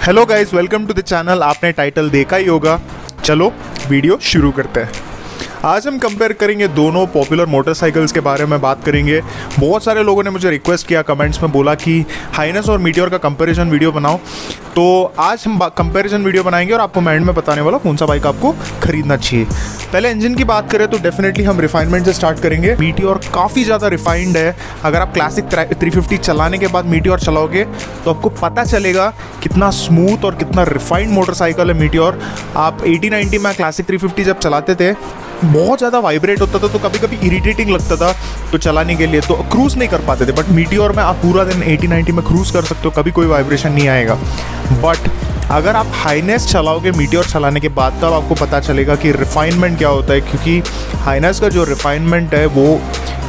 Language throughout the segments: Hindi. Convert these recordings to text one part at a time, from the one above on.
Hello guys, welcome to the channel. आपने टाइटल देखा ही होगा। चलो वीडियो शुरू करते हैं। आज हम कंपेयर करेंगे दोनों पॉपुलर मोटरसाइकिल्स के बारे में बात करेंगे। बहुत सारे लोगों ने मुझे रिक्वेस्ट किया कमेंट्स में, बोला कि हाइनस और मीटियोर का कंपैरिजन वीडियो बनाओ। तो आज हम कंपैरिजन वीडियो बनाएंगे और आपको मैं एंड में बताने वाला कौन सा बाइक आपको खरीदना चाहिए। पहले इंजन की बात करें तो डेफिनेटली हम रिफाइनमेंट से स्टार्ट करेंगे। मीटियोर काफ़ी ज़्यादा रिफाइंड है। अगर आप क्लासिक 350 चलाने के बाद मीटियोर चलाओगे तो आपको पता चलेगा कितना स्मूथ और कितना रिफाइंड मोटरसाइकिल है मीटियोर। आप 80-90 में क्लासिक 350 जब चलाते थे बहुत ज़्यादा वाइब्रेट होता था, तो कभी कभी इरिटेटिंग लगता था तो चलाने के लिए, तो क्रूज़ नहीं कर पाते थे। बट मीटियोर में आप पूरा दिन 80-90 में क्रूज़ कर सकते हो, कभी कोई वाइब्रेशन नहीं आएगा। बट अगर आप हाइनेस चलाओगे मीटियोर चलाने के बाद, तब आपको पता चलेगा कि रिफाइनमेंट क्या होता है। क्योंकि हाइनेस का जो रिफाइनमेंट है वो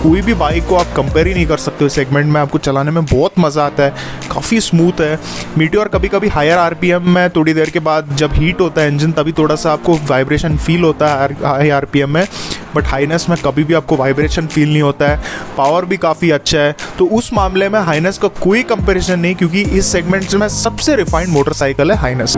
कोई भी बाइक को आप कंपेयर ही नहीं कर सकते। इस सेगमेंट में आपको चलाने में बहुत मज़ा आता है, काफ़ी स्मूथ है। मीटियोर कभी कभी हायर आरपीएम में थोड़ी देर के बाद जब हीट होता है इंजन, तभी थोड़ा सा आपको वाइब्रेशन फील होता है हाई आरपीएम में। बट हाइनेस में कभी भी आपको वाइब्रेशन फील नहीं होता है। पावर भी काफ़ी अच्छा है, तो उस मामले में हाइनेस का कोई कंपेरिजन नहीं, क्योंकि इस सेगमेंट में सबसे रिफाइंड मोटरसाइकिल है हाइनेस।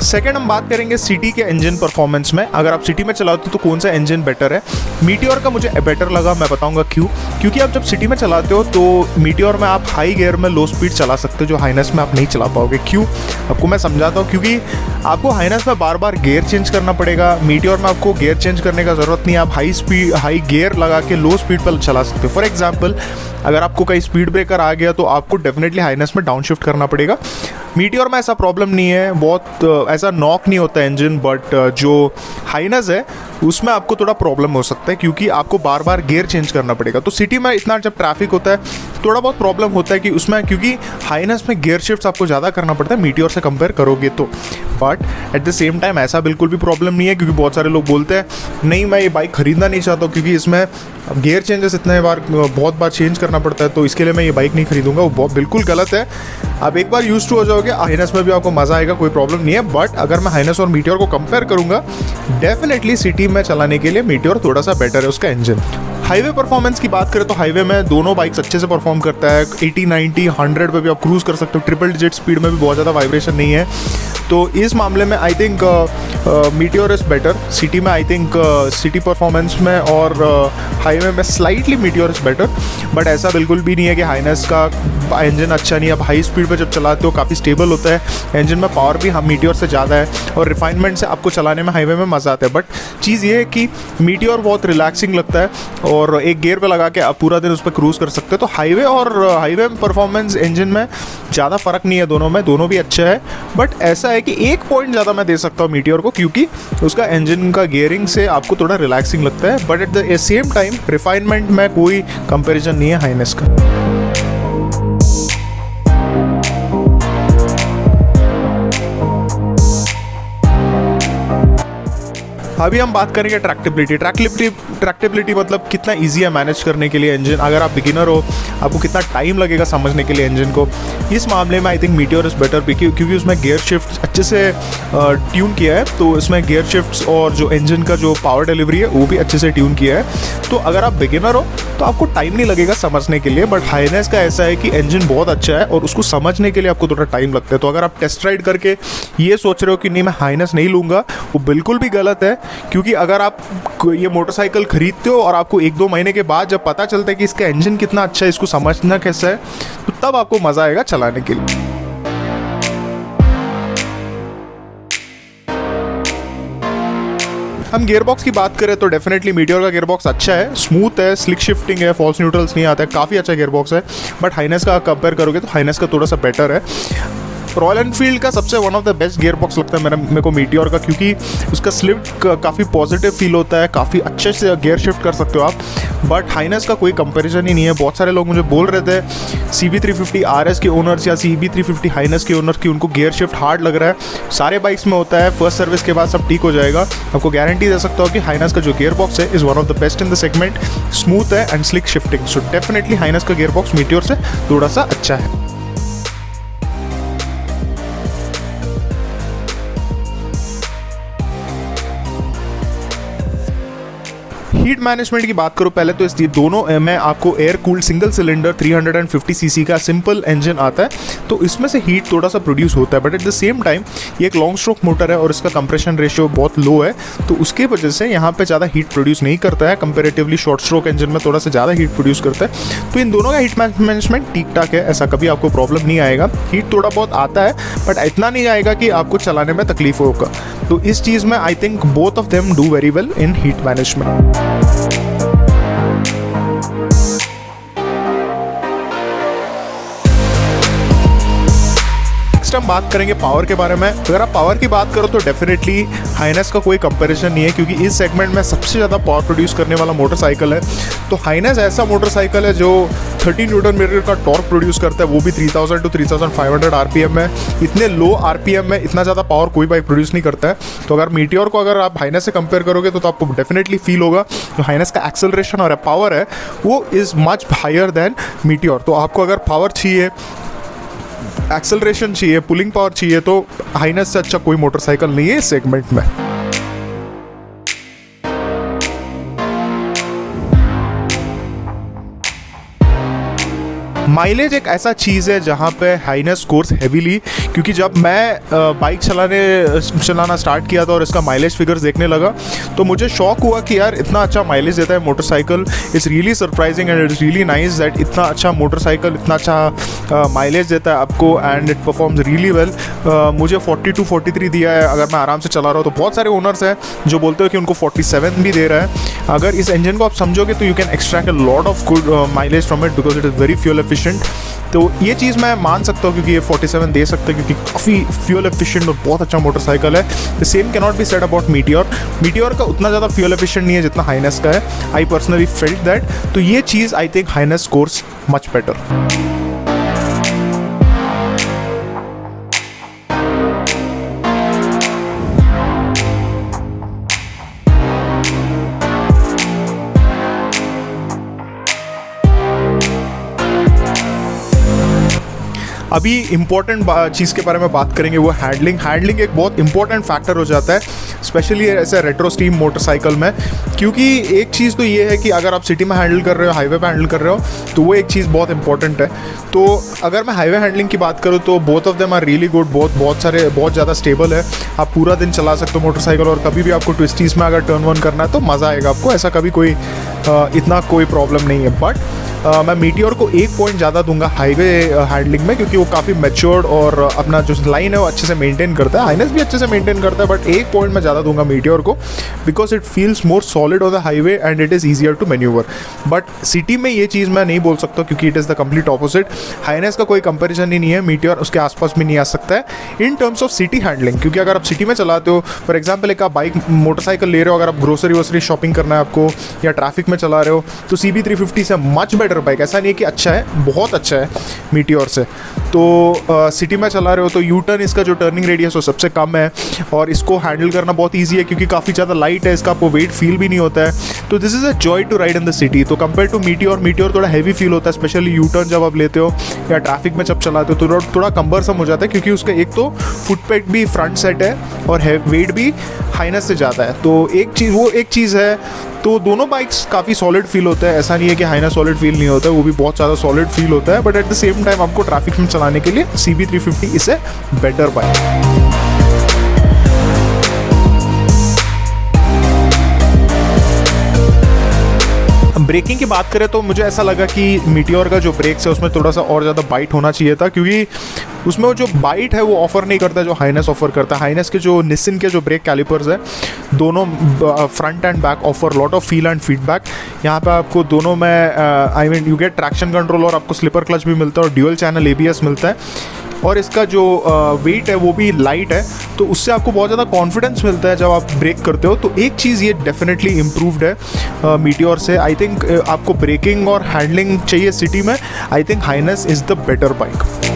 सेकेंड हम बात करेंगे सिटी के इंजन परफॉर्मेंस में। अगर आप सिटी में चलाते हो तो कौन सा इंजन बेटर है। मीटियोर का मुझे बेटर लगा, मैं बताऊंगा क्यों। क्योंकि आप जब सिटी में चलाते हो तो मीटियोर में आप हाई गियर में लो स्पीड चला सकते हो, जो हाइनेस में आप नहीं चला पाओगे। क्यों, आपको मैं समझाता हूँ। क्योंकि आपको हाइनेस में बार बार गियर चेंज करना पड़ेगा, मीटियोर में आपको गियर चेंज करने का ज़रूरत नहीं है। आप हाई गियर लगा के लो स्पीड पर चला सकते हो। फॉर एग्जाम्पल, अगर आपको कहीं स्पीड ब्रेकर आ गया तो आपको डेफिनेटली हाइनेस में डाउन शिफ्ट करना पड़ेगा। मीटियोर में ऐसा प्रॉब्लम नहीं है, बहुत ऐसा नॉक नहीं होता है इंजन। बट जो हाइनेस है उसमें आपको थोड़ा प्रॉब्लम हो सकता है, क्योंकि आपको बार बार गियर चेंज करना पड़ेगा। तो सिटी में इतना जब ट्रैफिक होता है थोड़ा बहुत प्रॉब्लम होता है कि उसमें, क्योंकि हाइनेस में गियर शिफ्ट आपको ज़्यादा करना पड़ता है मीटियोर से कंपेयर करोगे तो। But at the same time ऐसा बिल्कुल भी प्रॉब्लम नहीं है, क्योंकि बहुत सारे लोग बोलते हैं नहीं मैं ये बाइक ख़रीदना नहीं चाहता हूँ क्योंकि इसमें गियर चेंजेस इतने बार बहुत बार चेंज करना पड़ता है, तो इसके लिए मैं ये बाइक नहीं खरीदूंगा। वो बहुत बिल्कुल गलत है। आप एक बार यूज टू हो जाओगे, हाइनेस में भी आपको मज़ा आएगा, कोई प्रॉब्लम नहीं है। बट अगर मैं हाइनेस और मीटियोर को कंपेयर करूंगा, डेफिनेटली सिटी में चलाने के लिए मीटियोर थोड़ा सा बेटर है उसका इंजन। हाईवे परफॉर्मेंस की बात करें तो हाईवे में दोनों बाइक्स अच्छे से परफॉर्म करता है। 80-90 100 पे भी आप क्रूज कर सकते हो। ट्रिपल डिजिट स्पीड में भी बहुत ज़्यादा वाइब्रेशन नहीं है। तो इस मामले में I think meteor is better. City में आई थिंक सिटी परफॉर्मेंस में और हाईवे में slightly meteor is better. But ऐसा बिल्कुल भी नहीं है कि हाइनेस का इंजन अच्छा नहीं है। अब हाई स्पीड पे जब चलाते हो काफ़ी स्टेबल होता है इंजन में, पावर भी हम मीटियोर से ज़्यादा है, और रिफाइनमेंट से आपको चलाने में हाईवे में मज़ा आता है। बट चीज़ ये है कि मीटियोर बहुत रिलैक्सिंग लगता है और एक गियर पे लगा के आप पूरा दिन उस पर क्रूज़ कर सकते हो। तो हाईवे परफॉर्मेंस इंजन में ज़्यादा फ़र्क नहीं है, दोनों में दोनों भी अच्छा है। बट ऐसा है कि एक पॉइंट ज़्यादा मैं दे सकता हूँ मीटियोर को, क्योंकि उसका इंजन का गियरिंग से आपको थोड़ा रिलैक्सिंग लगता है। But at the same time refinement में कोई कंपैरिजन नहीं है हाइनेस का। अभी हम बात करेंगे ट्रैक्टेबिलिटी मतलब कितना इजी है मैनेज करने के लिए इंजन। अगर आप बिगिनर हो, आपको कितना टाइम लगेगा समझने के लिए इंजन को। इस मामले में I think meteor is better, क्योंकि उसमें गियर शिफ्ट अच्छे से ट्यून किया है। तो इसमें गियर शिफ्ट्स और जो इंजन का जो पावर डिलीवरी है वो भी अच्छे से ट्यून किया है। तो अगर आप बिगिनर हो तो आपको टाइम नहीं लगेगा समझने के लिए। बट हाइनेस का ऐसा है कि इंजन बहुत अच्छा है और उसको समझने के लिए आपको थोड़ा टाइम लगता है। तो अगर आप टेस्ट राइड करके ये सोच रहे हो कि नहीं मैं हाइनेस नहीं लूँगा, वो बिल्कुल भी गलत है। क्योंकि अगर आप ये मोटरसाइकिल खरीदते हो और आपको 1-2 महीने के बाद जब पता चलता है कि इसका इंजन कितना अच्छा है, इसको समझना कैसा है, तो तब आपको मज़ा आएगा चलाने के लिए। हम गियरबॉक्स की बात करें तो डेफिनेटली मीटियोर का गियरबॉक्स अच्छा है, स्मूथ है, स्लिक शिफ्टिंग है, फॉल्स न्यूट्रल्स नहीं आता है, काफ़ी अच्छा गियरबॉक्स है। बट हाइनेस का कंपेयर करोगे तो हाइनेस का थोड़ा सा बेटर है। रॉयल एनफील्ड का सबसे one of the best gear box लगता है मेरे को मीटियोर का, क्योंकि उसका स्लिप काफ़ी पॉजिटिव फील होता है, काफ़ी अच्छे से गियर शिफ्ट कर सकते हो आप। बट हाइनेस का कोई कंपैरिजन ही नहीं है। बहुत सारे लोग मुझे बोल रहे थे CB350 RS के ओनर्स या CB350 हाइनेस के ओनर्स की उनको गियर शिफ्ट हार्ड लग रहा है। सारे बाइक्स में होता है, फर्स्ट सर्विस के बाद सब ठीक हो जाएगा। आपको गारंटी दे सकता हूँ कि हाइनेस का जो गियर बॉक्स है is one of the best in the segment, smooth है and slick shifting. So definitely H'ness का गियर बॉक्स मीटियोर से थोड़ा सा अच्छा है। हीट मैनेजमेंट की बात करूँ पहले तो इस दोनों में आपको air cooled single cylinder 350 CC का सिंपल इंजन आता है, तो इसमें से हीट थोड़ा सा प्रोड्यूस होता है, but at the same time ये एक लॉन्ग स्ट्रोक मोटर है और इसका कंप्रेशन रेशियो बहुत लो है, तो उसके वजह से यहाँ पे ज़्यादा हीट प्रोड्यूस नहीं करता है। कंपेरेटिवली शॉर्ट स्ट्रोक इंजन में थोड़ा सा ज़्यादा हीट प्रोड्यूस करता है। तो इन दोनों का हीट मैनेजमेंट ठीक ठाक है, ऐसा कभी आपको प्रॉब्लम नहीं आएगा। हीट थोड़ा बहुत आता है बट इतना नहीं आएगा कि आपको चलाने में तकलीफ होगा। तो इस चीज़ में I think both of them do very well in heat management. हम बात करेंगे पावर के बारे में। अगर आप पावर की बात करो तो डेफिनेटली हाइनेस का कोई कंपैरिजन नहीं है, क्योंकि इस सेगमेंट में सबसे ज़्यादा पावर प्रोड्यूस करने वाला मोटरसाइकिल है। तो हाइनेस ऐसा मोटरसाइकिल है जो 30 न्यूटन मीटर का टॉर्क प्रोड्यूस करता है, वो भी 3000 टू 3500 आरपीएम में। इतने लो आरपीएम में इतना ज़्यादा पावर कोई बाइक प्रोड्यूस नहीं करता है। तो अगर मीटियोर को अगर आप हाइनेस से कंपेयर करोगे तो आपको डेफिनेटली फील होगा जो हाइनेस का एक्सेलरेशन और पावर है वो is much higher than Meteor. तो आपको अगर पावर चाहिए, एक्सेलरेशन चाहिए, पुलिंग पावर चाहिए, तो हाइनेस से अच्छा कोई मोटरसाइकिल नहीं है इस सेगमेंट में। माइलेज एक ऐसा चीज़ है जहाँ पे हाइनेस स्कोर्स हेवीली, क्योंकि जब मैं बाइक चलाना स्टार्ट किया था और इसका माइलेज फिगर्स देखने लगा तो मुझे शौक हुआ कि यार इतना अच्छा माइलेज देता है motorcycle. It's really surprising and it's really nice that इतना अच्छा मोटरसाइकिल इतना अच्छा माइलेज देता है आपको and it performs really well. मुझे 42 43 दिया है अगर मैं आराम से चला रहा हूँ। तो बहुत सारे ओनर्स हैं जो बोलते हो कि उनको 47 भी दे रहा है। अगर इस इंजन को आप समझोगे तो you can extract a lot of good mileage from it because it is very fuel efficient. तो ये चीज़ मैं मान सकता हूँ क्योंकि ये 47 दे सकते हैं, क्योंकि काफ़ी फ्यूल एफिशिएंट और बहुत अच्छा मोटरसाइकिल है। The same can not be said about meteor. Meteor का उतना ज़्यादा फ्यूल एफिशिएंट नहीं है जितना हाइनेस का है। I personally felt that. तो ये चीज़ I think H'ness scores much better. अभी इंपॉर्टेंट चीज़ के बारे में बात करेंगे, वो हैंडलिंग एक बहुत इंपॉर्टेंट फैक्टर हो जाता है, स्पेशली ऐसे रेट्रो स्टीम मोटरसाइकिल में। क्योंकि एक चीज़ तो ये है कि अगर आप सिटी में हैंडल कर रहे हो, हाईवे पे हैंडल कर रहे हो, तो वो एक चीज़ बहुत इंपॉर्टेंट है। तो अगर मैं हाईवे हैंडलिंग की बात करूँ तो both of them are really good. बहुत ज़्यादा स्टेबल है। आप पूरा दिन चला सकते हो मोटरसाइकिल और कभी भी आपको ट्विस्टीज़ में अगर टर्न वन करना है तो मज़ा आएगा आपको। ऐसा कभी कोई इतना कोई प्रॉब्लम नहीं है। बट मैं मीटियोर को 1 पॉइंट ज़्यादा दूंगा हाईवे हैंडलिंग में, क्योंकि वो काफ़ी मैच्योर्ड और अपना जो लाइन है वो अच्छे से मेंटेन करता है। हाइनेस भी अच्छे से मेंटेन करता है, बट 1 पॉइंट मैं ज़्यादा दूंगा मीटियोर को because it feels more solid on the highway and it is easier to manoeuvre. But city में ये चीज़ मैं नहीं बोल सकता क्योंकि it is the complete opposite. Highness का कोई कंपेरिजन ही नहीं है, मीटियोर उसके आसपास भी नहीं आ सकता है इन टर्म्स ऑफ सिटी हैंडलिंग। क्योंकि अगर आप सिटी में चलाते हो, फॉर एग्जाम्पल एक आप बाइक मोटरसाइकिल ले रहे हो, अगर आप ग्रोसरी वोसरी शॉपिंग करना है आपको या ट्रैफिक में चला रहे हो, तो CB350 से मच बेटर बाइक। ऐसा नहीं है कि अच्छा है, बहुत अच्छा है मीटियोर से। तो सिटी में चला रहे हो तो यू टर्न इसका जो टर्निंग रेडियस वो सबसे कम है और इसको हैंडल करना बहुत ईजी है क्योंकि काफ़ी ज़्यादा लाइट है, इसका आपको वेट फील भी नहीं होता है। तो this is a joy to ride in the city. तो कंपेयर टू मीटियोर थोड़ा हैवी फील होता है, स्पेशली यू टर्न जब आप लेते हो या ट्रैफिक में जब चलाते हो तो थोड़ा कम्बरसम हो जाता है, क्योंकि उसका एक तो फुटपेग भी फ्रंट सेट है और वेट भी हाइनेस से ज़्यादा है। तो एक चीज़ है। तो दोनों बाइक्स काफ़ी सॉलिड फील होता है। ऐसा नहीं है कि हाइनेस सॉलिड फील नहीं होता है, वो भी बहुत ज़्यादा सॉलिड फील होता है। But at the same time आपको ट्रैफिक में चलाने के लिए CB350 is a better bike. Braking की बात करें तो मुझे ऐसा लगा कि मीटियोर का जो ब्रेक्स है उसमें थोड़ा सा और ज़्यादा बाइट होना चाहिए था, क्योंकि उसमें वो जो बाइट है वो ऑफर नहीं करता जो हाइनेस ऑफर करता है। हाइनेस के जो निसिन के जो ब्रेक कैलिपर्स है दोनों front end back offer lot of feel and feedback. यहाँ पे आपको दोनों में I mean you get traction control और आपको स्लिपर क्लच भी मिलता है और ड्यूअल चैनल ABS मिलता है। और इसका जो वेट है वो भी लाइट है, तो उससे आपको बहुत ज़्यादा कॉन्फिडेंस मिलता है जब आप ब्रेक करते हो। तो एक चीज़ ये डेफिनेटली इम्प्रूव्ड है मीटियोर से। आई थिंक आपको ब्रेकिंग और हैंडलिंग चाहिए सिटी में, I think Highness is the better bike.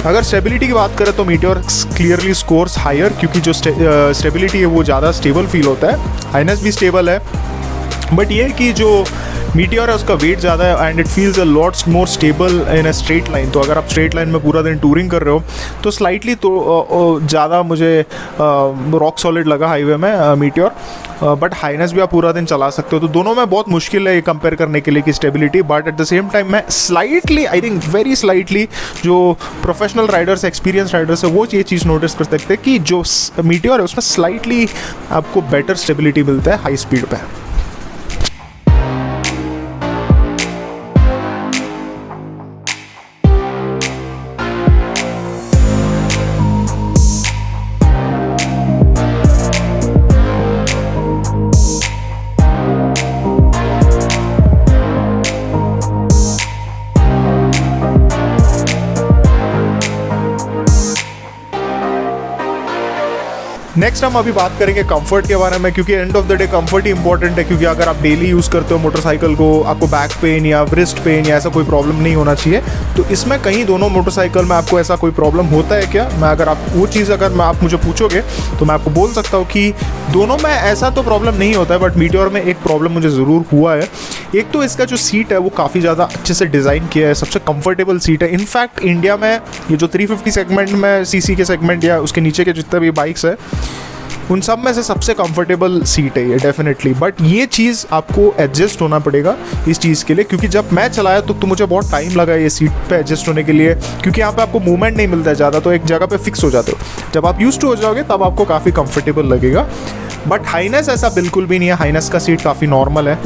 अगर स्टेबिलिटी की बात करें तो मीटियोर क्लियरली स्कोर्स हायर, क्योंकि जो स्टेबिलिटी है वो ज़्यादा स्टेबल फील होता है। हाइनेस भी स्टेबल है बट ये कि जो मीटियोर है उसका वेट ज़्यादा है and it feels a lot more stable in a straight line. तो अगर आप स्ट्रेट लाइन में पूरा दिन टूरिंग कर रहे हो तो स्लाइटली तो ज़्यादा मुझे रॉक सॉलिड लगा हाईवे में मीटियोर। बट हाइनेस भी आप पूरा दिन चला सकते हो। तो दोनों में बहुत मुश्किल है ये कंपेयर करने के लिए कि stability, but at the same time मैं slightly, I think very slightly, जो प्रोफेशनल राइडर्स, एक्सपीरियंस राइडर्स है वो ये चीज़ नोटिस कर सकते हैं कि जो मीटियोर है उसमें स्लाइटली आपको बेटर स्टेबिलिटी मिलता है हाई स्पीड पे। नेक्स्ट हम अभी बात करेंगे कंफर्ट के बारे में, क्योंकि end of the day comfort he important है। क्योंकि अगर आप डेली यूज़ करते हो मोटरसाइकिल को, आपको बैक पेन या रिस्ट पेन या ऐसा कोई प्रॉब्लम नहीं होना चाहिए। तो इसमें कहीं दोनों मोटरसाइकिल में आपको ऐसा कोई प्रॉब्लम होता है क्या? मैं अगर आप वो चीज़ अगर आप मुझे पूछोगे तो मैं आपको बोल सकता हूँ कि दोनों में ऐसा तो प्रॉब्लम नहीं होता है, बट मीटियोर में एक प्रॉब्लम मुझे ज़रूर हुआ है। एक तो इसका जो सीट है वो काफ़ी ज़्यादा अच्छे से डिज़ाइन किया है, सबसे कंफर्टेबल सीट है। इनफैक्ट इंडिया में ये जो 350 सेगमेंट में, सीसी के सेगमेंट या उसके नीचे के जितने भी बाइक्स है, उन सब में से सबसे कंफर्टेबल सीट है ये डेफिनेटली। बट ये चीज़ आपको एडजस्ट होना पड़ेगा इस चीज़ के लिए, क्योंकि जब मैं चलाया तो मुझे बहुत टाइम लगा ये सीट पे एडजस्ट होने के लिए, क्योंकि यहाँ पे आपको मूवमेंट नहीं मिलता है ज़्यादा, तो एक जगह पे फिक्स हो जाते हो। जब आप यूज्ड टू हो जाओगे तब आपको काफ़ी कंफर्टेबल लगेगा। बट हाइनेस ऐसा बिल्कुल भी नहीं है, हाइनेस का सीट काफ़ी नॉर्मल है।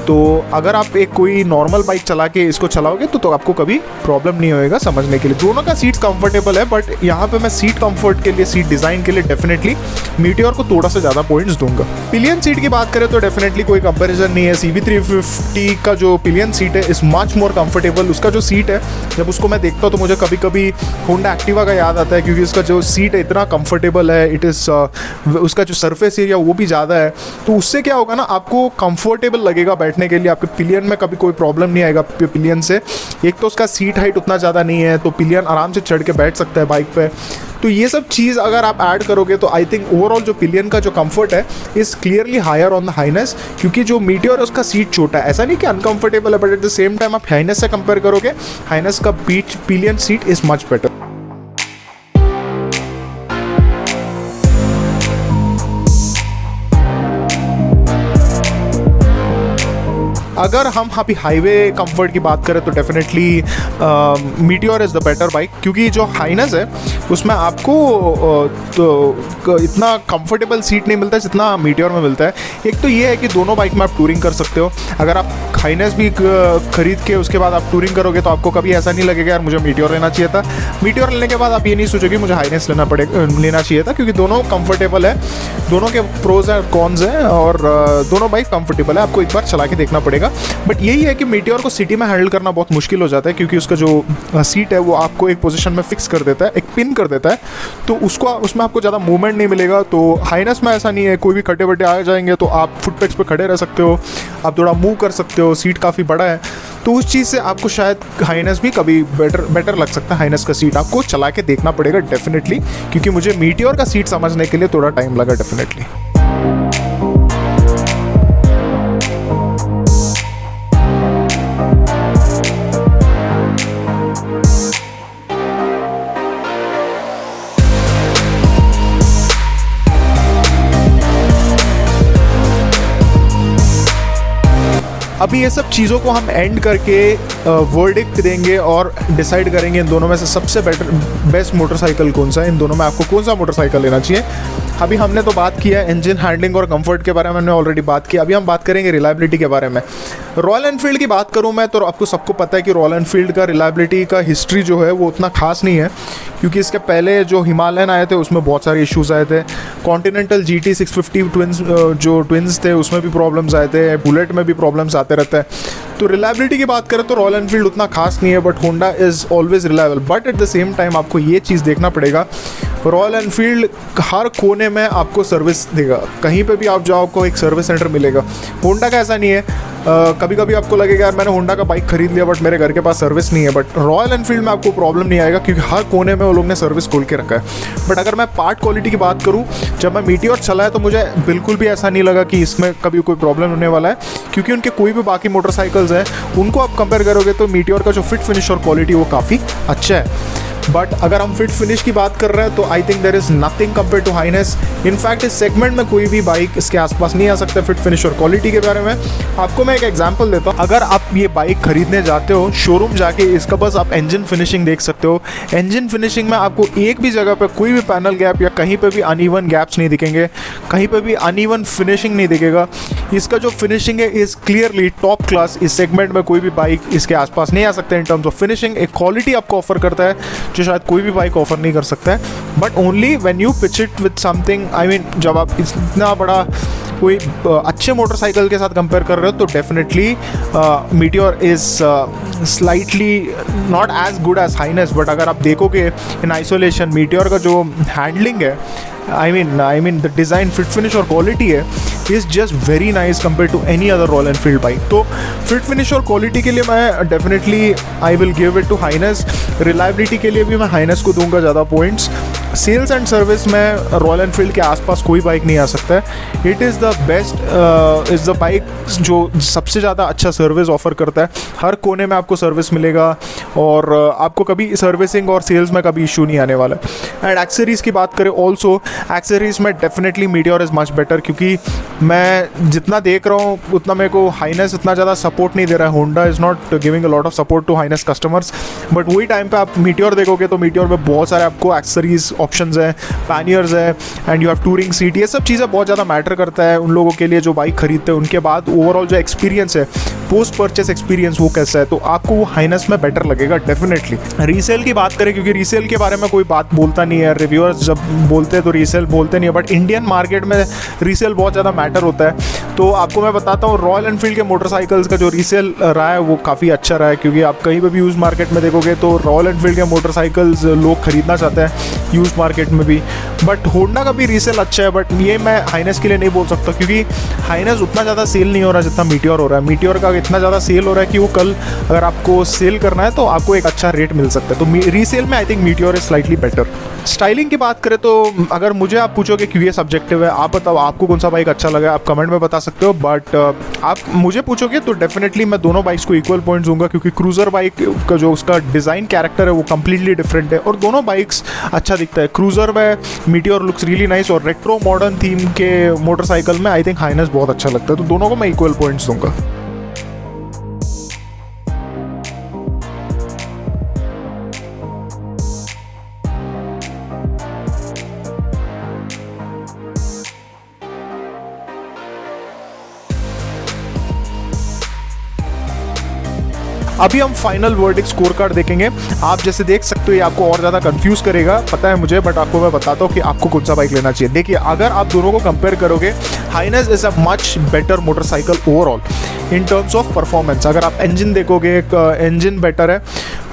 तो अगर आप एक कोई नॉर्मल बाइक चला के इसको चलाओगे तो आपको कभी प्रॉब्लम नहीं होएगा समझने के लिए। दोनों का सीट्स कंफर्टेबल है, बट यहाँ पे मैं सीट कंफर्ट के लिए, सीट डिज़ाइन के लिए डेफिनेटली मीटियोर को थोड़ा सा ज़्यादा पॉइंट्स दूंगा। पिलियन सीट की बात करें तो डेफिनेटली कोई कंपैरिजन नहीं है। CB350 का जो पिलियन सीट है इज़ मच मोर कंफर्टेबल। उसका जो सीट है, जब उसको मैं देखता हूँ तो मुझे कभी कभी होंडा एक्टिवा का याद आता है, क्योंकि उसका जो सीट है इतना कंफर्टेबल है। इट इज़ उसका जो सरफेस एरिया वो भी ज़्यादा है, तो उससे क्या होगा ना, आपको कंफर्टेबल लगेगा बैठने के लिए। आपके पिलियन में कभी कोई प्रॉब्लम नहीं आएगा पिलियन से। एक तो उसका सीट हाइट उतना ज़्यादा नहीं है, तो पिलियन आराम से चढ़ के बैठ सकता है बाइक पे। तो ये सब चीज़ अगर आप ऐड करोगे तो आई थिंक ओवरऑल जो पिलियन का जो कंफर्ट है is clearly higher on the Highness. क्योंकि जो मीटियोर है उसका सीट छोटा है, ऐसा नहीं कि अनकंफर्टेबल है, but at the same time आप हाइनेस से कंपेयर करोगे, हाइनेस का pillion seat is much better. अगर हम अभी हाईवे कंफर्ट की बात करें तो definitely Meteor is the better bike, क्योंकि जो हाइनेस है उसमें आपको तो इतना कंफर्टेबल सीट नहीं मिलता जितना मीटियोर में मिलता है। एक तो ये है कि दोनों बाइक में आप टूरिंग कर सकते हो। अगर आप हाइनेस भी खरीद के उसके बाद आप टूरिंग करोगे तो आपको कभी ऐसा नहीं लगेगा यार मुझे मीटियोर लेना चाहिए था। मीटियोर लेने के बाद आप ये नहीं सोचोगे मुझे हाइनेस लेना चाहिए था, क्योंकि दोनों कंफर्टेबल है। दोनों के प्रोज एंड कॉन्स हैं और दोनों बाइक कंफर्टेबल है। आपको एक बार चला के देखना पड़ेगा। बट यही है कि मीटियोर को सिटी में हैंडल करना बहुत मुश्किल हो जाता है, क्योंकि उसका जो सीट है वो आपको एक पोजीशन में फिक्स कर देता है, एक पिन कर देता है, तो उसमें आपको ज़्यादा मूवमेंट नहीं मिलेगा। तो हाइनेस में ऐसा नहीं है, कोई भी खड्डे वड्डे आ जाएंगे तो आप फुटपेक्स पे खड़े रह सकते हो, आप थोड़ा मूव कर सकते हो, सीट काफ़ी बड़ा है। तो उस चीज़ से आपको शायद हाइनेस भी कभी बेटर लग सकता है। हाइनेस का सीट आपको चला के देखना पड़ेगा डेफिनेटली, क्योंकि मुझे मीटियोर का सीट समझने के लिए थोड़ा टाइम लगा डेफिनेटली। अभी ये सब चीज़ों को हम एंड करके वर्डिक्ट देंगे और डिसाइड करेंगे इन दोनों में से सबसे बेस्ट मोटरसाइकिल कौन सा है, इन दोनों में आपको कौन सा मोटरसाइकिल लेना चाहिए। अभी हमने तो बात किया है इंजन हैंडलिंग और कंफर्ट के बारे में, हमने ऑलरेडी बात की। अभी हम बात करेंगे रिलायबिलिटी के बारे में। रॉयल एनफील्ड की बात करूं मैं तो आपको सबको पता है कि रॉयल एनफील्ड का रिलायबिलिटी का हिस्ट्री जो है वो उतना खास नहीं है, क्योंकि इसके पहले जो हिमालयन आए थे उसमें बहुत सारे इश्यूज़ आए थे। कॉन्टिनेंटल GT 650 ट्विंस थे, उसमें भी प्रॉब्लम्स आए थे, बुलेट में भी प्रॉब्लम्स आते रहते हैं। तो रिलायबिलिटी की बात करें तो रॉयल एनफील्ड उतना खास नहीं है, but Honda is always reliable. But at the same time आपको ये चीज़ देखना पड़ेगा, रॉयल एनफील्ड हर कोने में आपको सर्विस देगा, कहीं पे भी आप जाओ आपको एक सर्विस सेंटर मिलेगा। होंडा का ऐसा नहीं है। कभी कभी आपको लगेगा यार मैंने होंडा का बाइक खरीद लिया बट मेरे घर के पास सर्विस नहीं है, बट रॉयल एनफील्ड में आपको प्रॉब्लम नहीं आएगा क्योंकि हर कोने में वो लोग ने सर्विस खोल के रखा है। बट अगर मैं पार्ट क्वालिटी की बात करूँ, जब मैं मीटियोर चलाया तो मुझे बिल्कुल भी ऐसा नहीं लगा कि इसमें कभी कोई प्रॉब्लम होने वाला है, क्योंकि उनके कोई भी बाकी मोटरसाइकिल्स हैं उनको आप कंपेयर करोगे तो मीटियोर का जो फिट फिनिश और क्वालिटी वो काफ़ी अच्छा है। बट अगर हम फिट फिनिश की बात कर रहे हैं तो I think there is nothing compare to Highness. In fact इस सेगमेंट में कोई भी बाइक इसके आसपास नहीं आ सकता फिट फिनिश और क्वालिटी के बारे में। आपको मैं एक एग्जांपल देता हूँ, अगर आप ये बाइक खरीदने जाते हो शोरूम जाके इसका बस आप इंजन फिनिशिंग देख सकते हो। इंजन फिनिशिंग में आपको एक भी जगह पे कोई भी पैनल गैप या कहीं पे भी अनइवन गैप्स नहीं दिखेंगे, कहीं पे भी अनइवन फिनिशिंग नहीं दिखेगा। इसका जो फिनिशिंग है इज़ क्लियरली टॉप क्लास। इस सेगमेंट में कोई भी बाइक इसके आसपास नहीं आ सकता इन टर्म्स ऑफ फिनिशिंग। एक क्वालिटी आपको ऑफर करता है जो शायद कोई भी बाइक ऑफर नहीं कर सकता है, but only when you pitch it with something. I mean जब आप इतना बड़ा कोई अच्छे मोटरसाइकिल के साथ कंपेयर कर रहे हो तो definitely Meteor is slightly not as good as Highness. But अगर आप देखोगे इन आइसोलेशन मीटियोर का जो हैंडलिंग है, I mean the design, fit finish और quality है is just very nice compared to any other Royal Enfield bike। तो fit finish और quality के लिए मैं definitely I will give it to Highness। reliability के लिए भी मैं Highness को दूंगा ज़्यादा points। सेल्स एंड सर्विस में रॉयल एनफील्ड के आसपास कोई बाइक नहीं आ सकता है। It is the best, is the bike जो सबसे ज़्यादा अच्छा सर्विस ऑफर करता है। हर कोने में आपको सर्विस मिलेगा और आपको कभी सर्विसिंग और सेल्स में कभी इशू नहीं आने वाला है। एंड एक्सेसरीज़ की बात करें ऑल्सो, एक्सेसरीज़ में definitely Meteor is much better, क्योंकि मैं जितना देख रहा हूँ उतना मेरे को हाइनेस इतना ज़्यादा सपोर्ट नहीं दे रहा है। Honda is not giving a lot of support to Highness customers. But वही टाइम पे आप मीटियोर देखोगे तो मीटियोर में बहुत सारे आपको एक्सेसरीज ऑप्शंस हैं, पैनियर्स है, and you have touring seat. ये सब चीज़ें बहुत ज़्यादा मैटर करता है उन लोगों के लिए जो बाइक खरीदते हैं। उनके बाद ओवरऑल जो एक्सपीरियंस है, पोस्ट परचेस एक्सपीरियंस वो कैसा है, तो आपको वो हाइनेस में बेटर लगेगा डेफिनेटली। रीसेल की बात करें, क्योंकि रीसेल के बारे में कोई बात बोलता नहीं है, रिव्यूअर्स जब बोलते हैं तो रीसेल बोलते नहीं है, बट इंडियन मार्केट में रीसेल बहुत ज़्यादा मैटर होता है। तो आपको मैं बताता हूँ रॉयल एनफील्ड के मोटरसाइकिल्स का जो रीसेल रहा है वो काफ़ी अच्छा रहा है, क्योंकि आप कहीं पर भी यूज़ मार्केट में देखोगे तो रॉयल एनफील्ड के मोटरसाइकिल्स लोग खरीदना चाहते हैं यूज़ मार्केट में भी। बट होंडा का भी रीसेल अच्छा है, बट ये मैं हाइनेस के लिए नहीं बोल सकता, क्योंकि हाइनेस उतना ज़्यादा सेल नहीं हो रहा जितना मीटियोर हो रहा है। मीटियोर का इतना ज़्यादा सेल हो रहा है कि वो कल अगर आपको सेल करना है तो आपको एक अच्छा रेट मिल सकता है। तो रीसेल में I think meteor is slightly better. Styling की बात करें तो अगर मुझे आप पूछोगे क्यों ये सब्जेक्टिव है, आप बताओ आपको कौन सा बाइक अच्छा लगा, आप कमेंट में बता सकते हो। बट आप मुझे पूछोगे तो डेफिनेटली मैं दोनों बाइक्स को इक्वल पॉइंट्स दूंगा, क्योंकि क्रूज़र बाइक का जो उसका डिज़ाइन कैरेक्टर है वो कम्प्लीटली डिफरेंट है और दोनों बाइक्स अच्छा दिखता है। क्रूज़र में मीटियोर लुक्स रियली नाइस और रेट्रो मॉडर्न थीम के मोटरसाइकिल में आई थिंक हाइनेस बहुत अच्छा लगता है। तो दोनों को मैं इक्वल पॉइंट्स दूंगा। अभी हम फाइनल वर्डिक्ट स्कोर कार्ड देखेंगे। आप जैसे देख सकते हो ये आपको और ज़्यादा कंफ्यूज करेगा, पता है मुझे, बट आपको मैं बताता हूँ कि आपको कौन सा बाइक लेना चाहिए। देखिए अगर आप दोनों को कंपेयर करोगे, Highness is a much better motorcycle overall in terms of performance. अगर आप इंजन देखोगे, इंजन बेटर है,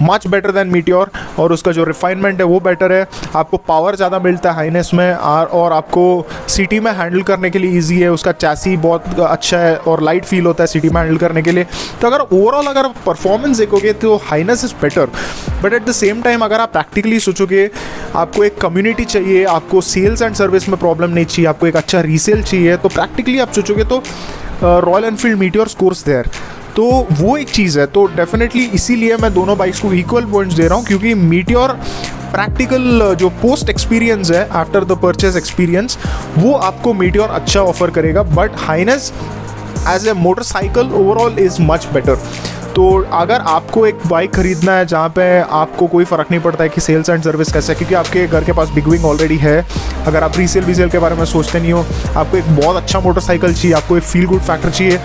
मच बेटर देन मीटियोर, और उसका जो रिफाइनमेंट है वो बेटर है। आपको पावर ज़्यादा मिलता है हाइनेस में, और आपको सिटी में हैंडल करने के लिए ईजी है। उसका चैसी बहुत अच्छा है और लाइट फील होता है सिटी में हैंडल करने के लिए। तो अगर ओवरऑल अगर परफॉर्मेंस देखोगे तो Highness is better. But at the same time अगर आप प्रैक्टिकली सोचोगे, आपको एक कम्युनिटी चाहिए, आपको सेल्स एंड सर्विस में प्रॉब्लम नहीं चाहिए, आपको एक अच्छा रीसेल चाहिए, तो प्रैक्टिकली आप सोचोगे तो Royal Enfield Meteor scores there. तो वो एक चीज़ है। तो डेफिनेटली इसीलिए मैं दोनों बाइक्स को इक्वल पॉइंट्स दे रहा हूँ, क्योंकि मीटियोर प्रैक्टिकल जो पोस्ट एक्सपीरियंस है, आफ्टर द परचेज एक्सपीरियंस, वो आपको मीटियोर अच्छा ऑफर करेगा। But Highness as a motorcycle overall is much better. तो अगर आपको एक बाइक खरीदना है जहाँ पे आपको कोई फ़र्क नहीं पड़ता है कि सेल्स एंड सर्विस कैसे है, क्योंकि आपके घर के पास बिग विंग ऑलरेडी है, अगर आप रीसेल के बारे में सोचते नहीं हो, आपको एक बहुत अच्छा मोटरसाइकिल चाहिए, आपको एक फील गुड फैक्टर चाहिए,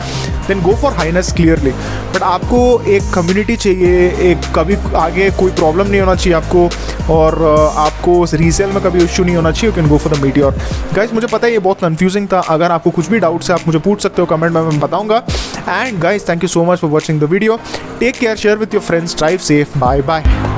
then go for Highness clearly. But आपको एक कम्युनिटी चाहिए, एक कभी आगे कोई प्रॉब्लम नहीं होना चाहिए आपको, और आपको रीसेल में कभी इशू नहीं होना चाहिए, you can go for the meteor. Guys मुझे पता है ये बहुत कंफ्यूजिंग था, अगर आपको कुछ भी डाउट्स है आप मुझे पूछ सकते हो कमेंट में, मैं बताऊंगा। And guys thank you so much for watching the video. Take care, share with your friends, drive safe, bye bye.